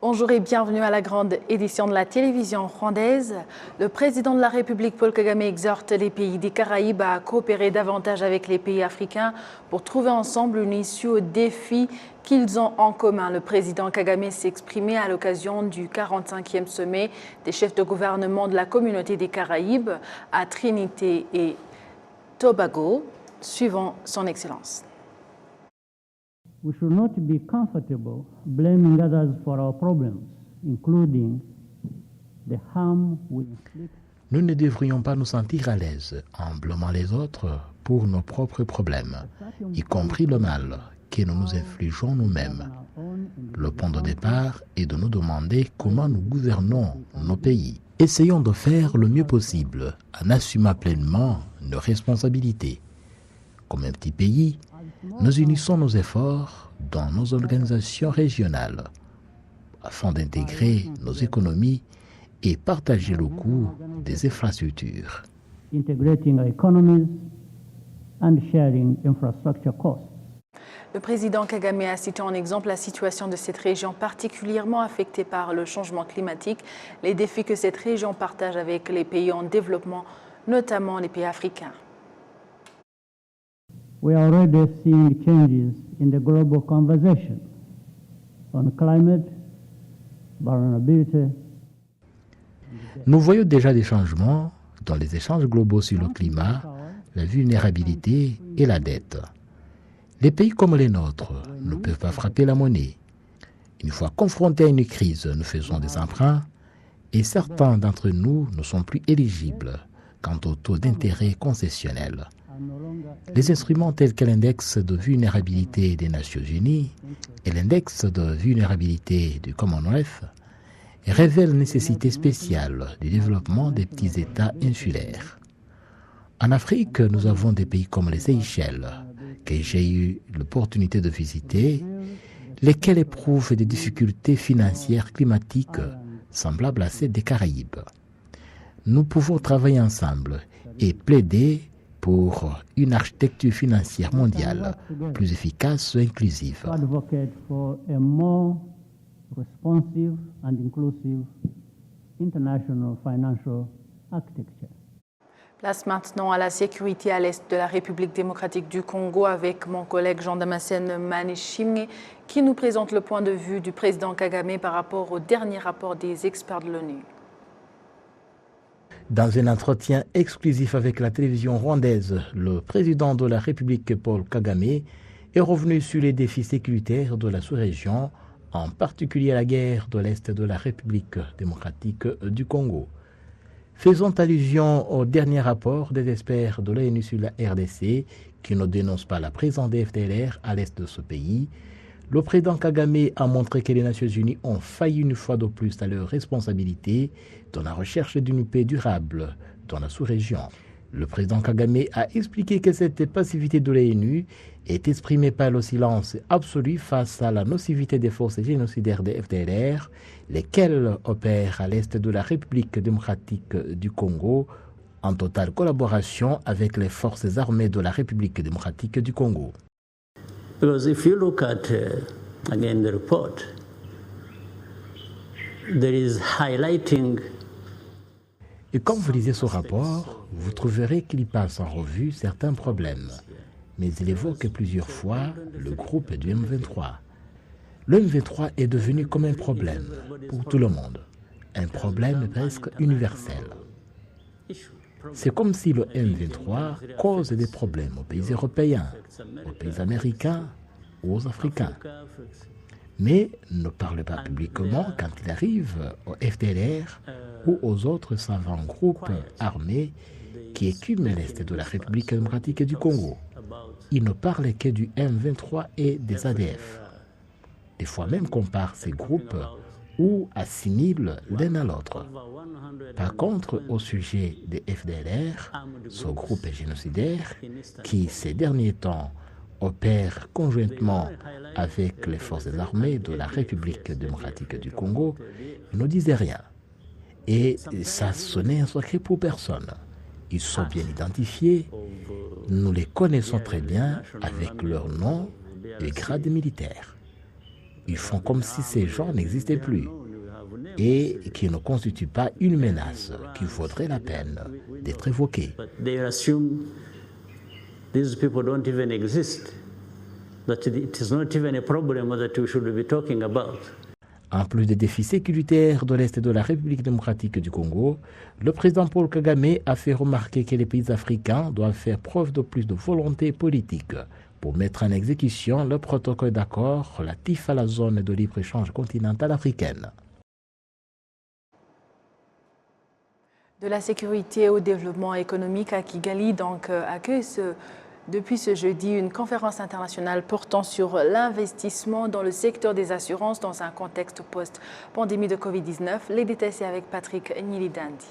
Bonjour et bienvenue à la grande édition de la télévision rwandaise. Le président de la République, Paul Kagame, exhorte les pays des Caraïbes à coopérer davantage avec les pays africains pour trouver ensemble une issue aux défis qu'ils ont en commun. Le président Kagame s'est exprimé à l'occasion du 45e sommet des chefs de gouvernement de la communauté des Caraïbes à Trinité et Tobago, suivant son Excellence. We should not be comfortable blaming others for our problems, including the harm we inflict. Nous ne devrions pas nous sentir à l'aise en blâmant les autres pour nos propres problèmes, y compris le mal que nous nous infligeons nous-mêmes. Le point de départ est de nous demander comment nous gouvernons nos pays. Essayons de faire le mieux possible en assumant pleinement nos responsabilités. Comme un petit pays, nous unissons nos efforts dans nos organisations régionales afin d'intégrer nos économies et partager le coût des infrastructures. Integrating our economies and sharing infrastructure costs. Le président Kagame a cité en exemple la situation de cette région particulièrement affectée par le changement climatique, les défis que cette région partage avec les pays en développement, notamment les pays africains. We are already seeing changes in the global conversation on climate, vulnerability. Nous voyons déjà des changements dans les échanges globaux sur le climat, la vulnérabilité et la dette. Les pays comme les nôtres ne peuvent pas frapper la monnaie. Une fois confrontés à une crise, nous faisons des emprunts et certains d'entre nous ne sont plus éligibles quant au taux d'intérêt concessionnel. Les instruments tels que l'index de vulnérabilité des Nations Unies et l'index de vulnérabilité du Commonwealth révèlent la nécessité spéciale du développement des petits États insulaires. En Afrique, nous avons des pays comme les Seychelles, que j'ai eu l'opportunité de visiter, lesquels éprouvent des difficultés financières climatiques semblables à celles des Caraïbes. Nous pouvons travailler ensemble et plaider pour une architecture financière mondiale plus efficace et inclusive. Advocate for a more responsive and inclusive international financial architecture. Place maintenant à la sécurité à l'est de la République démocratique du Congo avec mon collègue Jean-Damascène Manishimwe qui nous présente le point de vue du président Kagame par rapport au dernier rapport des experts de l'ONU. Dans un entretien exclusif avec la télévision rwandaise, le président de la République, Paul Kagame, est revenu sur les défis sécuritaires de la sous-région, en particulier la guerre de l'Est de la République démocratique du Congo. Faisant allusion au dernier rapport des experts de l'ONU sur la RDC, qui ne dénonce pas la présence des FDLR à l'est de ce pays, le président Kagame a montré que les Nations Unies ont failli une fois de plus à leurs responsabilités dans la recherche d'une paix durable dans la sous-région. Le président Kagame a expliqué que cette passivité de l'ONU est exprimée par le silence absolu face à la nocivité des forces génocidaires des FDLR, lesquelles opèrent à l'est de la République démocratique du Congo en totale collaboration avec les forces armées de la République démocratique du Congo. Because if you look at, again, the report, there is highlighting. Et quand vous lisez ce rapport, vous trouverez qu'il passe en revue certains problèmes, mais il évoque plusieurs fois le groupe du M23. Le M23 est devenu comme un problème pour tout le monde, un problème presque universel. C'est comme si le M23 cause des problèmes aux pays européens, aux pays américains ou aux Africains. Mais ne parle pas publiquement quand il arrive au FDLR ou aux autres savants groupes armés qui écument l'Est de la République démocratique du Congo. Il ne parle que du M23 et des ADF. Des fois même compare ces groupes ou assimile l'un à l'autre. Par contre, au sujet des FDLR, ce groupe génocidaire qui, ces derniers temps, opère conjointement avec les forces armées de la République démocratique du Congo, ne disait rien. Et ça sonnait un secret pour personne. Ils sont bien identifiés, nous les connaissons très bien avec leur nom et grade militaire. Ils font comme si ces gens n'existaient plus et qui ne constituent pas une menace qui vaudrait la peine d'être évoquée. But they assume these people don't even exist, that it is not even a problem that we should be talking about. En plus des défis sécuritaires de l'Est de la République démocratique du Congo, le président Paul Kagame a fait remarquer que les pays africains doivent faire preuve de plus de volonté politique pour mettre en exécution le protocole d'accord relatif à la zone de libre-échange continentale africaine. De la sécurité au développement économique à Kigali accueille depuis ce jeudi une conférence internationale portant sur l'investissement dans le secteur des assurances dans un contexte post-pandémie de Covid-19. Les détails, c'est avec Patrick Nyilidandi.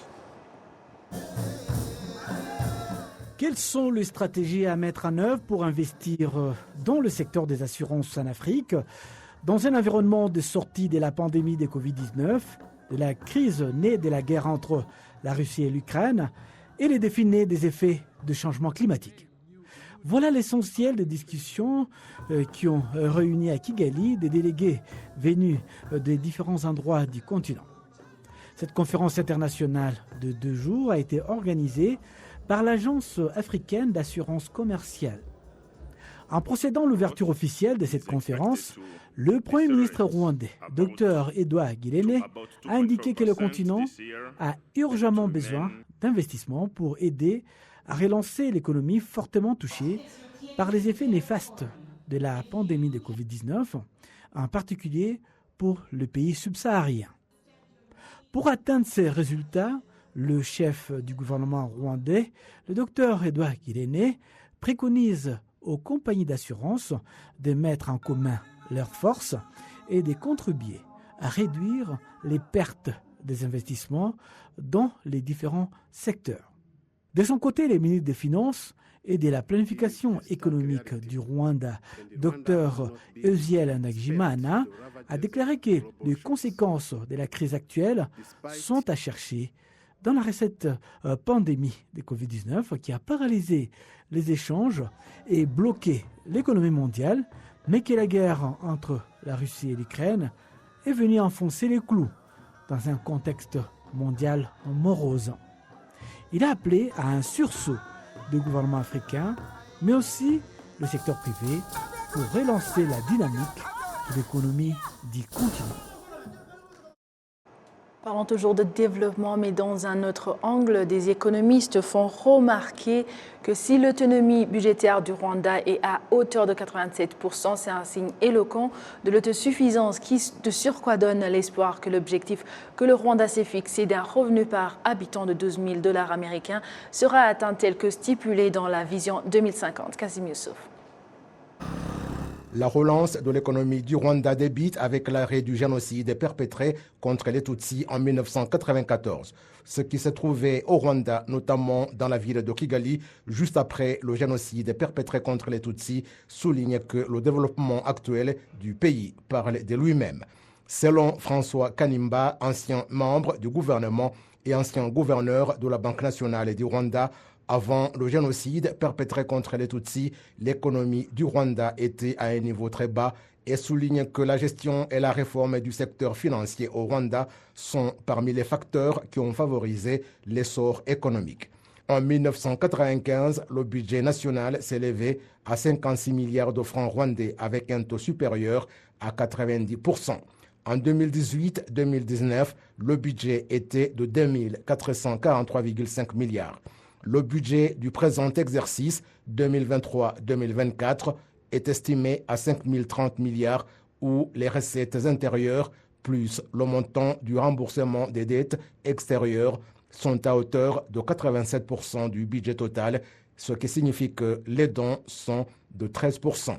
Quelles sont les stratégies à mettre en œuvre pour investir dans le secteur des assurances en Afrique, dans un environnement de sortie de la pandémie de Covid-19, de la crise née de la guerre entre la Russie et l'Ukraine et les défis nés des effets de changement climatique? Voilà l'essentiel des discussions qui ont réuni à Kigali des délégués venus des différents endroits du continent. Cette conférence internationale de 2 jours a été organisée par l'Agence africaine d'assurance commerciale. En procédant à l'ouverture officielle de cette conférence, le Premier ministre rwandais, Dr Edouard Ngirente, a indiqué que le continent a urgemment besoin d'investissements pour aider à relancer l'économie fortement touchée par les effets néfastes de la pandémie de Covid-19, en particulier pour le pays subsaharien. Pour atteindre ces résultats, le chef du gouvernement rwandais, le Dr Edouard Ngirente, préconise aux compagnies d'assurance de mettre en commun leurs forces et de contribuer à réduire les pertes des investissements dans les différents secteurs. De son côté, le ministre des Finances et de la planification économique du Rwanda, Dr Eziel Ndagijimana, a déclaré que les conséquences de la crise actuelle sont à chercher dans la récente pandémie de Covid-19 qui a paralysé les échanges et bloqué l'économie mondiale, mais que la guerre entre la Russie et l'Ukraine est venue enfoncer les clous dans un contexte mondial morose. Il a appelé à un sursaut du gouvernement africain, mais aussi le secteur privé, pour relancer la dynamique de l'économie du continent. Parlons toujours de développement, mais dans un autre angle, des économistes font remarquer que si l'autonomie budgétaire du Rwanda est à hauteur de 87%, c'est un signe éloquent de l'autosuffisance qui, de surcroît, donne l'espoir que l'objectif que le Rwanda s'est fixé d'un revenu par habitant de $12 000 américains sera atteint tel que stipulé dans la vision 2050. Kassim Youssouf. La relance de l'économie du Rwanda débute avec l'arrêt du génocide perpétré contre les Tutsis en 1994. Ce qui s'est trouvé au Rwanda, notamment dans la ville de Kigali, juste après le génocide perpétré contre les Tutsis, souligne que le développement actuel du pays parle de lui-même. Selon François Kanimba, ancien membre du gouvernement et ancien gouverneur de la Banque nationale du Rwanda, avant le génocide perpétré contre les Tutsis, l'économie du Rwanda était à un niveau très bas et souligne que la gestion et la réforme du secteur financier au Rwanda sont parmi les facteurs qui ont favorisé l'essor économique. En 1995, le budget national s'élevait à 56 milliards de francs rwandais avec un taux supérieur à 90%. En 2018-2019, le budget était de 2 443,5 milliards. Le budget du présent exercice 2023-2024 est estimé à 5 030 milliards où les recettes intérieures plus le montant du remboursement des dettes extérieures sont à hauteur de 87% du budget total, ce qui signifie que les dons sont de 13%.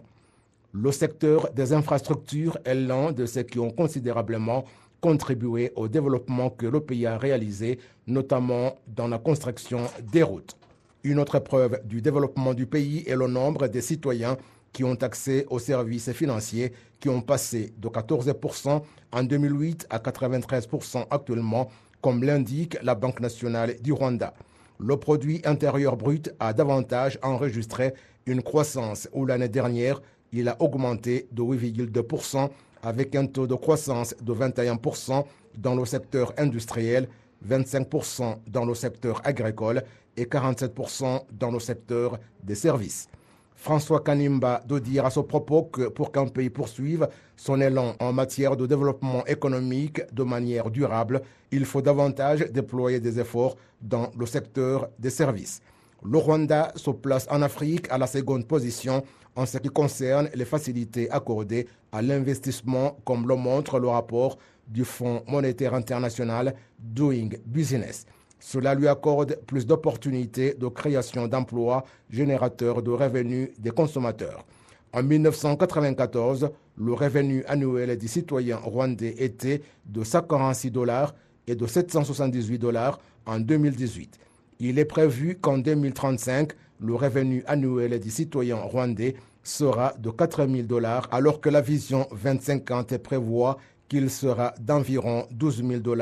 Le secteur des infrastructures est l'un de ceux qui ont considérablement contribuer au développement que le pays a réalisé, notamment dans la construction des routes. Une autre preuve du développement du pays est le nombre des citoyens qui ont accès aux services financiers qui ont passé de 14% en 2008 à 93% actuellement, comme l'indique la Banque nationale du Rwanda. Le produit intérieur brut a davantage enregistré une croissance où l'année dernière, il a augmenté de 8,2% avec un taux de croissance de 21% dans le secteur industriel, 25% dans le secteur agricole et 47% dans le secteur des services. François Kanimba de dire à ce propos que pour qu'un pays poursuive son élan en matière de développement économique de manière durable, il faut davantage déployer des efforts dans le secteur des services. Le Rwanda se place en Afrique à la seconde position en ce qui concerne les facilités accordées à l'investissement, comme le montre le rapport du Fonds monétaire international Doing Business. Cela lui accorde plus d'opportunités de création d'emplois générateurs de revenus des consommateurs. En 1994, le revenu annuel des citoyens rwandais était de $146 et de $778 en 2018. Il est prévu qu'en 2035, le revenu annuel des citoyens rwandais sera de $4 000 alors que la vision 2050 prévoit qu'il sera d'environ $12 000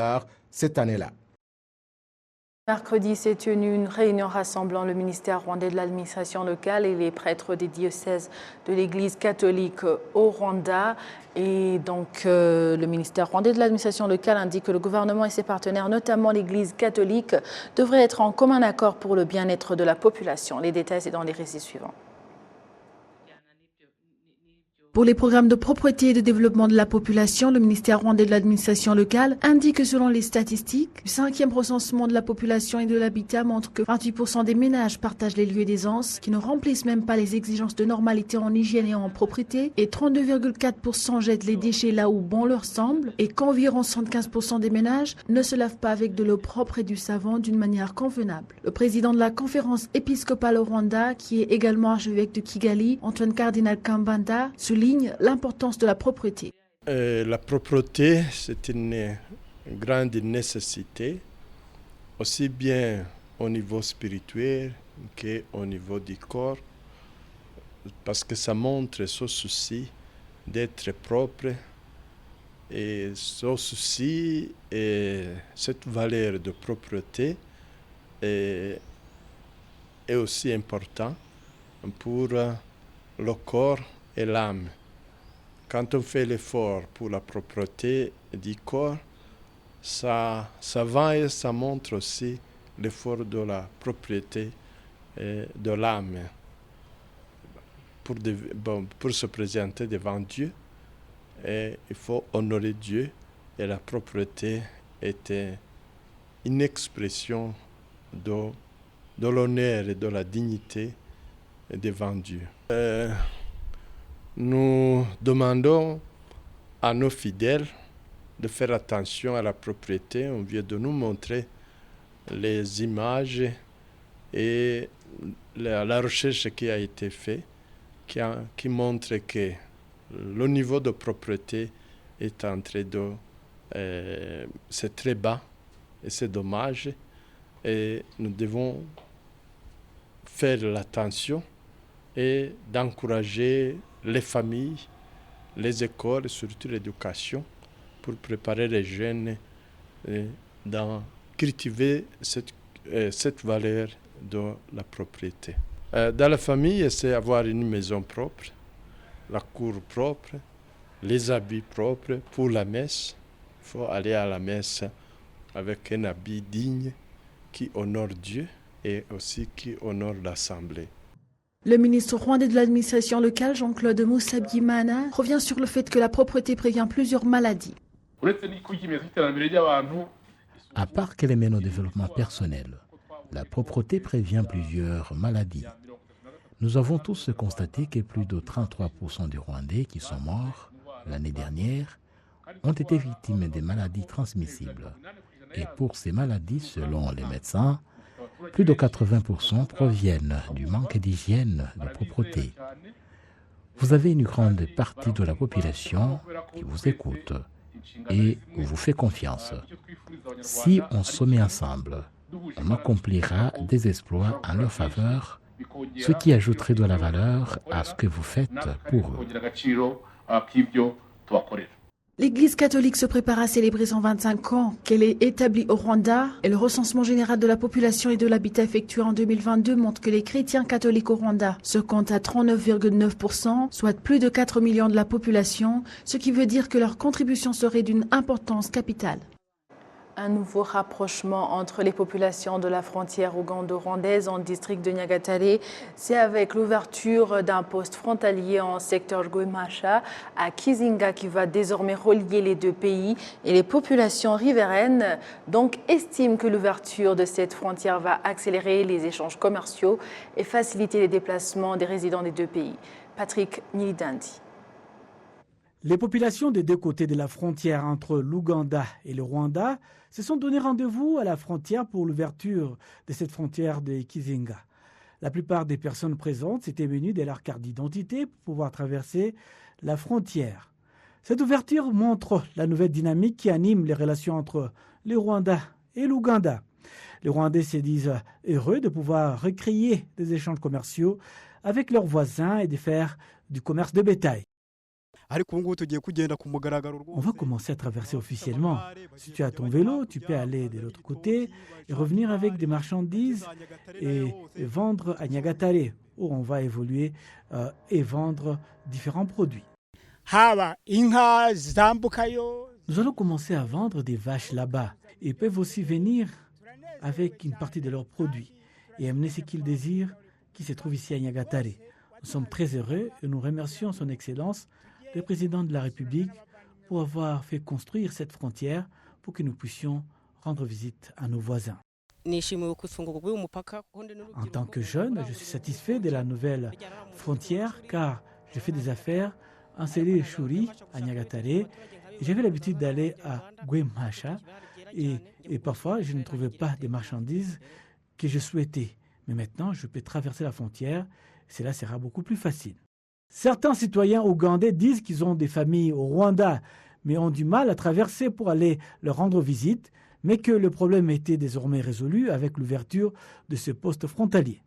cette année-là. Mercredi s'est tenue une réunion rassemblant le ministère rwandais de l'administration locale et les prêtres des diocèses de l'Église catholique au Rwanda. Et donc, le ministère rwandais de l'administration locale indique que le gouvernement et ses partenaires, notamment l'Église catholique, devraient être en commun accord pour le bien-être de la population. Les détails, c'est dans les récits suivants. Pour les programmes de propreté et de développement de la population, le ministère rwandais de l'administration locale indique que selon les statistiques, le 5e recensement de la population et de l'habitat montre que 28% des ménages partagent les lieux d'aisance, qui ne remplissent même pas les exigences de normalité en hygiène et en propreté, et 32,4% jettent les déchets là où bon leur semble, et qu'environ 75% des ménages ne se lavent pas avec de l'eau propre et du savon d'une manière convenable. Le président de la conférence épiscopale au Rwanda, qui est également archevêque de Kigali, Antoine Cardinal Kambanda, souligne l'importance de la propreté. La propreté, c'est une grande nécessité, aussi bien au niveau spirituel qu'au niveau du corps, parce que ça montre ce souci d'être propre et ce souci et cette valeur de propreté est aussi important pour le corps et l'âme. Quand on fait l'effort pour la propreté du corps, ça va et ça montre aussi l'effort de la propreté de l'âme pour se présenter devant Dieu. Et il faut honorer Dieu et la propreté était une expression de l'honneur et de la dignité devant Dieu. Nous demandons à nos fidèles de faire attention à la propreté. On vient de nous montrer les images et la recherche qui a été faite, qui montre que le niveau de propreté est en train de... c'est très bas et c'est dommage. Et nous devons faire l'attention et d'encourager les familles, les écoles, et surtout l'éducation, pour préparer les jeunes dans cultiver cette valeur de la propriété. Dans la famille, c'est avoir une maison propre, la cour propre, les habits propres pour la messe. Il faut aller à la messe avec un habit digne qui honore Dieu et aussi qui honore l'Assemblée. Le ministre rwandais de l'administration locale, Jean-Claude Musabyimana, revient sur le fait que la propreté prévient plusieurs maladies. À part qu'elle mène au développement personnel, la propreté prévient plusieurs maladies. Nous avons tous constaté que plus de 33% des Rwandais qui sont morts l'année dernière ont été victimes des maladies transmissibles. Et pour ces maladies, selon les médecins, plus de 80% proviennent du manque d'hygiène, de propreté. Vous avez une grande partie de la population qui vous écoute et vous fait confiance. Si on se met ensemble, on accomplira des exploits en leur faveur, ce qui ajouterait de la valeur à ce que vous faites pour eux. L'Église catholique se prépare à célébrer 125 ans qu'elle est établie au Rwanda et le recensement général de la population et de l'habitat effectué en 2022 montre que les chrétiens catholiques au Rwanda se comptent à 39,9%, soit plus de 4 millions de la population, ce qui veut dire que leur contribution serait d'une importance capitale. Un nouveau rapprochement entre les populations de la frontière ougando-rwandaise en district de Nyagatare, c'est avec l'ouverture d'un poste frontalier en secteur Gwemasha à Kizinga qui va désormais relier les deux pays et les populations riveraines donc estiment que l'ouverture de cette frontière va accélérer les échanges commerciaux et faciliter les déplacements des résidents des deux pays. Patrick Nilidandi. Les populations des deux côtés de la frontière entre l'Ouganda et le Rwanda se sont donné rendez-vous à la frontière pour l'ouverture de cette frontière de Kizinga. La plupart des personnes présentes s'étaient venues de leur carte d'identité pour pouvoir traverser la frontière. Cette ouverture montre la nouvelle dynamique qui anime les relations entre le Rwanda et l'Ouganda. Les Rwandais se disent heureux de pouvoir recréer des échanges commerciaux avec leurs voisins et de faire du commerce de bétail. On va commencer à traverser officiellement. Si tu as ton vélo, tu peux aller de l'autre côté et revenir avec des marchandises et vendre à Nyagatare, où on va évoluer et vendre différents produits. Nous allons commencer à vendre des vaches là-bas. Ils peuvent aussi venir avec une partie de leurs produits et amener ce qu'ils désirent qui se trouve ici à Nyagatare. Nous sommes très heureux et nous remercions son Excellence, le président de la République, pour avoir fait construire cette frontière pour que nous puissions rendre visite à nos voisins. En tant que jeune, je suis satisfait de la nouvelle frontière car je fais des affaires en Seri Shuri à Nyagatare et j'avais l'habitude d'aller à Gwemasha et parfois je ne trouvais pas des marchandises que je souhaitais. Mais maintenant, je peux traverser la frontière et cela sera beaucoup plus facile. Certains citoyens ougandais disent qu'ils ont des familles au Rwanda, mais ont du mal à traverser pour aller leur rendre visite, mais que le problème était désormais résolu avec l'ouverture de ce poste frontalier.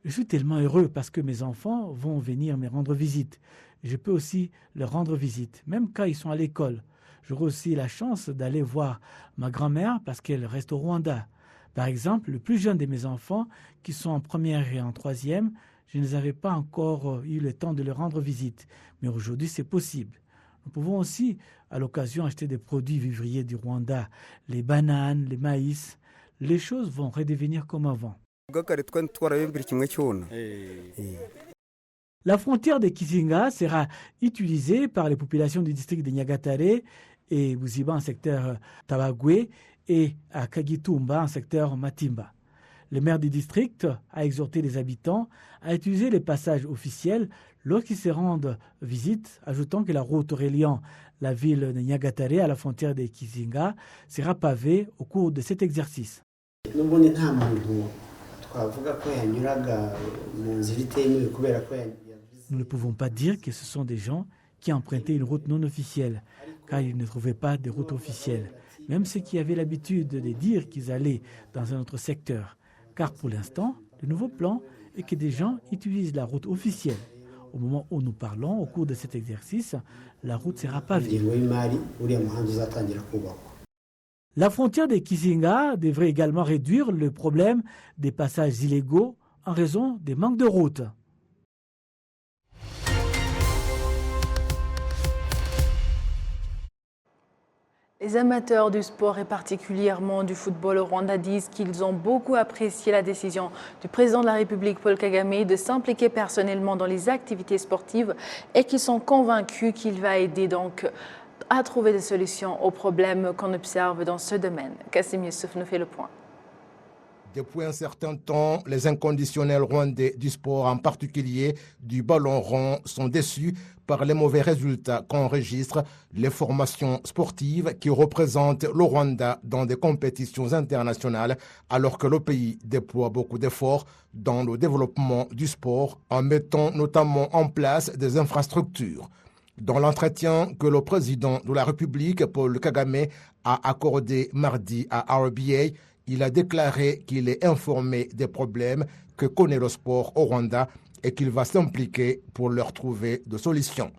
Je suis tellement heureux parce que mes enfants vont venir me rendre visite. Je peux aussi leur rendre visite, même quand ils sont à l'école. J'aurai aussi la chance d'aller voir ma grand-mère parce qu'elle reste au Rwanda. Par exemple, le plus jeune de mes enfants, qui sont en première et en troisième, je ne les avais pas encore eu le temps de leur rendre visite. Mais aujourd'hui, c'est possible. Nous pouvons aussi, à l'occasion, acheter des produits vivriers du Rwanda, les bananes, les maïs. Les choses vont redevenir comme avant. La frontière de Kizinga sera utilisée par les populations du district de Nyagatare et Buziba en secteur Tabagwe et à Kagitumba en secteur Matimba. Le maire du district a exhorté les habitants à utiliser les passages officiels lorsqu'ils se rendent visite, ajoutant que la route reliant la ville de Nyagatare à la frontière de Kizinga sera pavée au cours de cet exercice. Nous ne pouvons pas dire que ce sont des gens qui empruntaient une route non officielle, car ils ne trouvaient pas de route officielle. Même ceux qui avaient l'habitude de dire qu'ils allaient dans un autre secteur. Car pour l'instant, le nouveau plan est que des gens utilisent la route officielle. Au moment où nous parlons, au cours de cet exercice, la route sera pavée. La frontière de Kizinga devrait également réduire le problème des passages illégaux en raison des manques de routes. Les amateurs du sport et particulièrement du football au Rwanda disent qu'ils ont beaucoup apprécié la décision du président de la République Paul Kagame de s'impliquer personnellement dans les activités sportives et qu'ils sont convaincus qu'il va aider donc à trouver des solutions aux problèmes qu'on observe dans ce domaine. Kassim Youssouf nous fait le point. Depuis un certain temps, les inconditionnels rwandais du sport, en particulier du ballon rond, sont déçus par les mauvais résultats qu'enregistrent les formations sportives qui représentent le Rwanda dans des compétitions internationales, alors que le pays déploie beaucoup d'efforts dans le développement du sport en mettant notamment en place des infrastructures. Dans l'entretien que le président de la République, Paul Kagame, a accordé mardi à RBA, il a déclaré qu'il est informé des problèmes que connaît le sport au Rwanda et qu'il va s'impliquer pour leur trouver des solutions.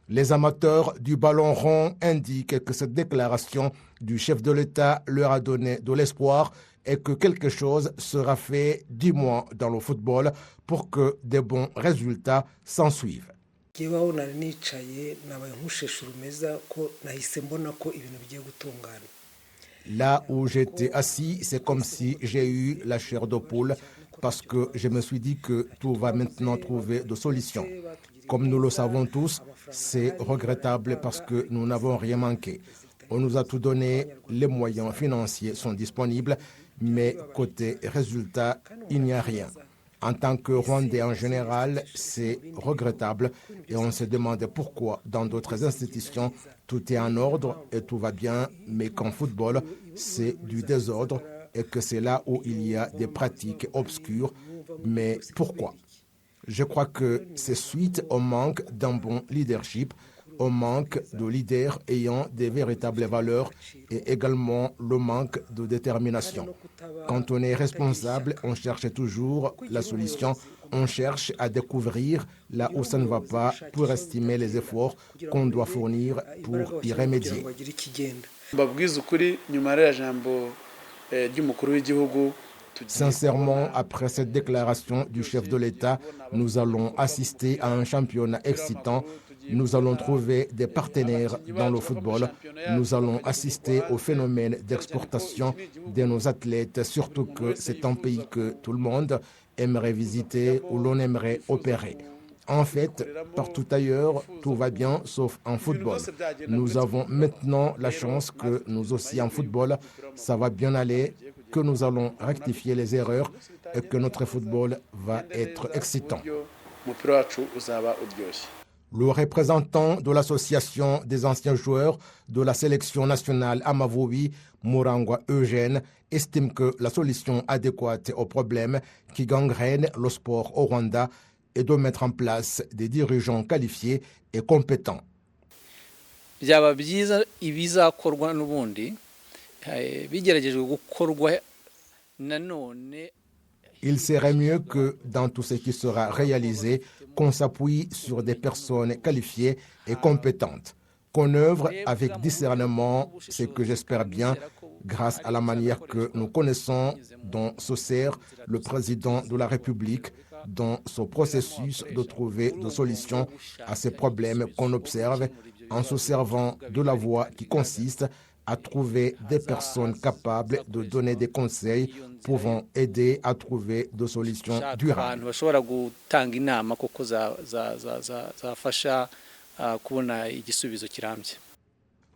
Les amateurs du ballon rond indiquent que cette déclaration du chef de l'État leur a donné de l'espoir et que quelque chose sera fait du moins dans le football pour que de bons résultats s'en suivent. Là où j'étais assis, c'est comme si j'ai eu la chair de poule parce que je me suis dit que tout va maintenant trouver de solutions. Comme nous le savons tous, c'est regrettable parce que nous n'avons rien manqué. On nous a tout donné, les moyens financiers sont disponibles, mais côté résultat, il n'y a rien. En tant que Rwandais en général, c'est regrettable et on se demande pourquoi dans d'autres institutions, tout est en ordre et tout va bien, mais qu'en football, c'est du désordre et que c'est là où il y a des pratiques obscures. Mais pourquoi ? Je crois que c'est suite au manque d'un bon leadership, au manque de leaders ayant des véritables valeurs et également le manque de détermination. Quand on est responsable, on cherche toujours la solution, on cherche à découvrir là où ça ne va pas pour estimer les efforts qu'on doit fournir pour y remédier. Sincèrement, après cette déclaration du chef de l'État, nous allons assister à un championnat excitant. Nous allons trouver des partenaires dans le football. Nous allons assister au phénomène d'exportation de nos athlètes, surtout que c'est un pays que tout le monde aimerait visiter ou l'on aimerait opérer. En fait, partout ailleurs, tout va bien, sauf en football. Nous avons maintenant la chance que nous aussi en football, ça va bien aller, que nous allons rectifier les erreurs et que notre football va être excitant. Le représentant de l'association des anciens joueurs de la sélection nationale Amavubi, Murangwa Eugène, estime que la solution adéquate aux problèmes qui gangrènent le sport au Rwanda est de mettre en place des dirigeants qualifiés et compétents. Il serait mieux que dans tout ce qui sera réalisé, qu'on s'appuie sur des personnes qualifiées et compétentes, qu'on œuvre avec discernement, ce que j'espère bien, grâce à la manière que nous connaissons dont se sert le président de la République dans ce processus de trouver des solutions à ces problèmes qu'on observe en se servant de la voie qui consiste à trouver des personnes capables de donner des conseils pouvant aider à trouver des solutions durables.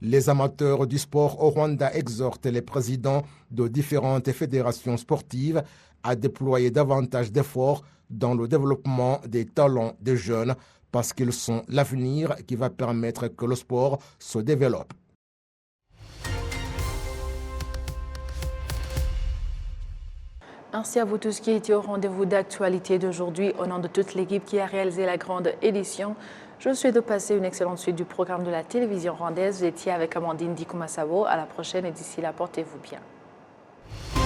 Les amateurs du sport au Rwanda exhortent les présidents de différentes fédérations sportives à déployer davantage d'efforts dans le développement des talents des jeunes parce qu'ils sont l'avenir qui va permettre que le sport se développe. Merci à vous tous qui étiez au rendez-vous d'actualité d'aujourd'hui. Au nom de toute l'équipe qui a réalisé la grande édition, je vous souhaite de passer une excellente suite du programme de la télévision rwandaise. Vous étiez avec Amandine Dikumasabo. À la prochaine et d'ici là, portez-vous bien.